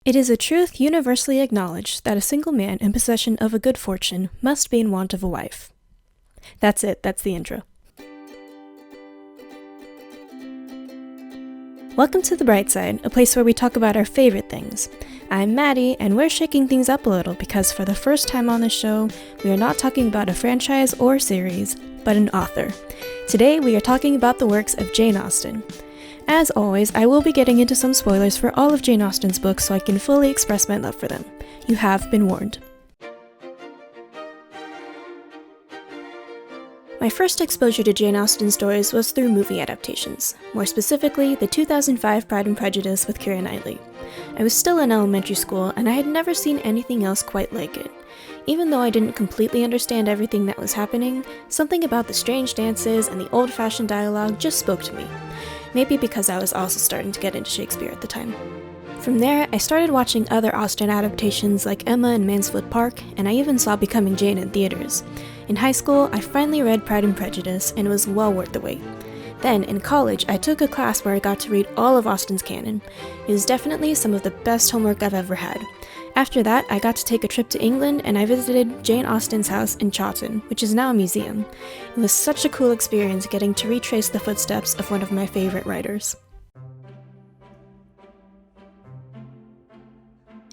It is a truth universally acknowledged that a single man in possession of a good fortune must be in want of a wife. That's it, that's the intro. Welcome to The Bright Side, a place where we talk about our favorite things. I'm Maddie, and we're shaking things up a little because for the first time on this show, we are not talking about a franchise or series, but an author. Today, we are talking about the works of Jane Austen. As always, I will be getting into some spoilers for all of Jane Austen's books so I can fully express my love for them. You have been warned. My first exposure to Jane Austen stories was through movie adaptations, more specifically the 2005 Pride and Prejudice with Keira Knightley. I was still in elementary school and I had never seen anything else quite like it. Even though I didn't completely understand everything that was happening, something about the strange dances and the old-fashioned dialogue just spoke to me. Maybe because I was also starting to get into Shakespeare at the time. From there, I started watching other Austen adaptations like Emma and Mansfield Park, and I even saw Becoming Jane in theaters. In high school, I finally read Pride and Prejudice, and it was well worth the wait. Then, in college, I took a class where I got to read all of Austen's canon. It was definitely some of the best homework I've ever had. After that, I got to take a trip to England and I visited Jane Austen's house in Chawton, which is now a museum. It was such a cool experience getting to retrace the footsteps of one of my favorite writers.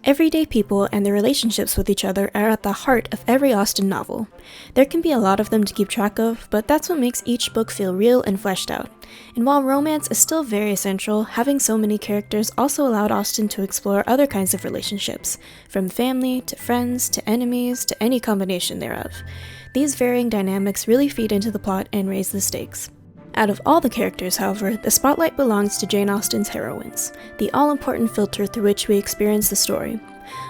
Everyday people and their relationships with each other are at the heart of every Austen novel. There can be a lot of them to keep track of, but that's what makes each book feel real and fleshed out. And while romance is still very essential, having so many characters also allowed Austen to explore other kinds of relationships, from family to friends to enemies to any combination thereof. These varying dynamics really feed into the plot and raise the stakes. Out of all the characters, however, the spotlight belongs to Jane Austen's heroines, the all-important filter through which we experience the story.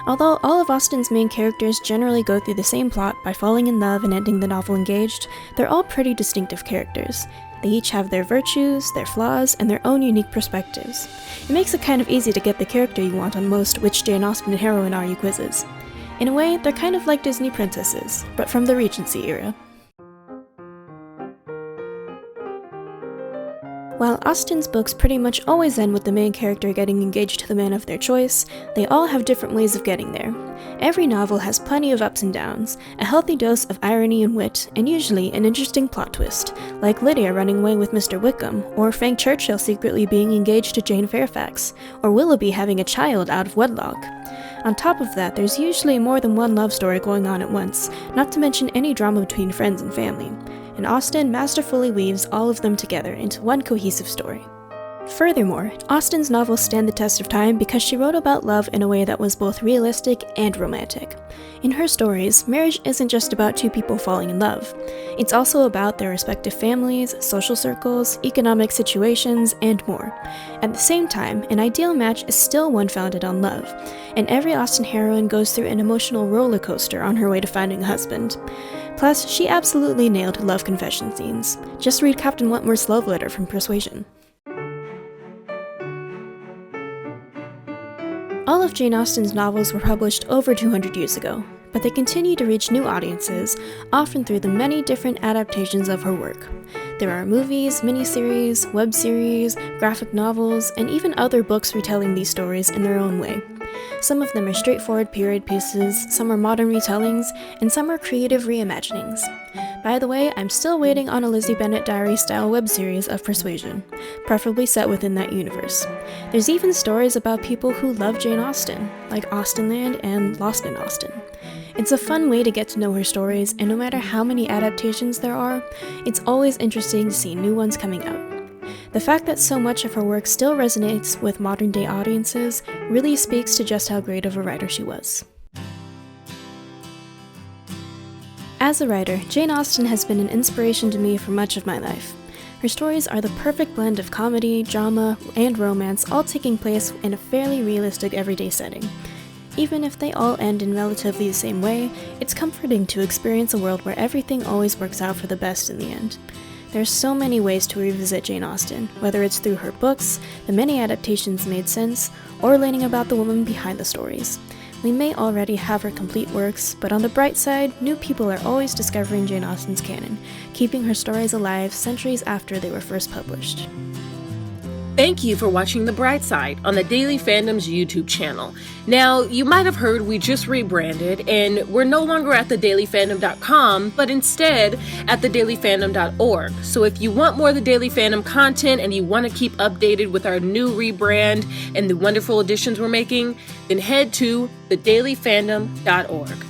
Although all of Austen's main characters generally go through the same plot by falling in love and ending the novel engaged, they're all pretty distinctive characters. They each have their virtues, their flaws, and their own unique perspectives. It makes it kind of easy to get the character you want on most Which Jane Austen Heroine Are You quizzes. In a way, they're kind of like Disney princesses, but from the Regency era. While Austen's books pretty much always end with the main character getting engaged to the man of their choice, they all have different ways of getting there. Every novel has plenty of ups and downs, a healthy dose of irony and wit, and usually an interesting plot twist, like Lydia running away with Mr. Wickham, or Frank Churchill secretly being engaged to Jane Fairfax, or Willoughby having a child out of wedlock. On top of that, there's usually more than one love story going on at once, not to mention any drama between friends and family. And Austen masterfully weaves all of them together into one cohesive story. Furthermore, Austen's novels stand the test of time because she wrote about love in a way that was both realistic and romantic. In her stories, marriage isn't just about two people falling in love. It's also about their respective families, social circles, economic situations, and more. At the same time, an ideal match is still one founded on love, and every Austen heroine goes through an emotional roller coaster on her way to finding a husband. Plus, she absolutely nailed love confession scenes. Just read Captain Wentworth's love letter from Persuasion. All of Jane Austen's novels were published over 200 years ago, but they continue to reach new audiences, often through the many different adaptations of her work. There are movies, miniseries, web series, graphic novels, and even other books retelling these stories in their own way. Some of them are straightforward period pieces, some are modern retellings, and some are creative reimaginings. By the way, I'm still waiting on a Lizzie Bennet Diary-style web series of Persuasion, preferably set within that universe. There's even stories about people who love Jane Austen, like Austenland and Lost in Austen. It's a fun way to get to know her stories, and no matter how many adaptations there are, it's always interesting to see new ones coming out. The fact that so much of her work still resonates with modern-day audiences really speaks to just how great of a writer she was. As a writer, Jane Austen has been an inspiration to me for much of my life. Her stories are the perfect blend of comedy, drama, and romance, all taking place in a fairly realistic everyday setting. Even if they all end in relatively the same way, it's comforting to experience a world where everything always works out for the best in the end. There's so many ways to revisit Jane Austen, whether it's through her books, the many adaptations made since, or learning about the woman behind the stories. We may already have her complete works, but on the bright side, new people are always discovering Jane Austen's canon, keeping her stories alive centuries after they were first published. Thank you for watching The Bright Side on the Daily Fandom's YouTube channel. Now, you might have heard we just rebranded, and we're no longer at thedailyfandom.com, but instead at thedailyfandom.org. So if you want more of the Daily Fandom content and you want to keep updated with our new rebrand and the wonderful additions we're making, then head to thedailyfandom.org.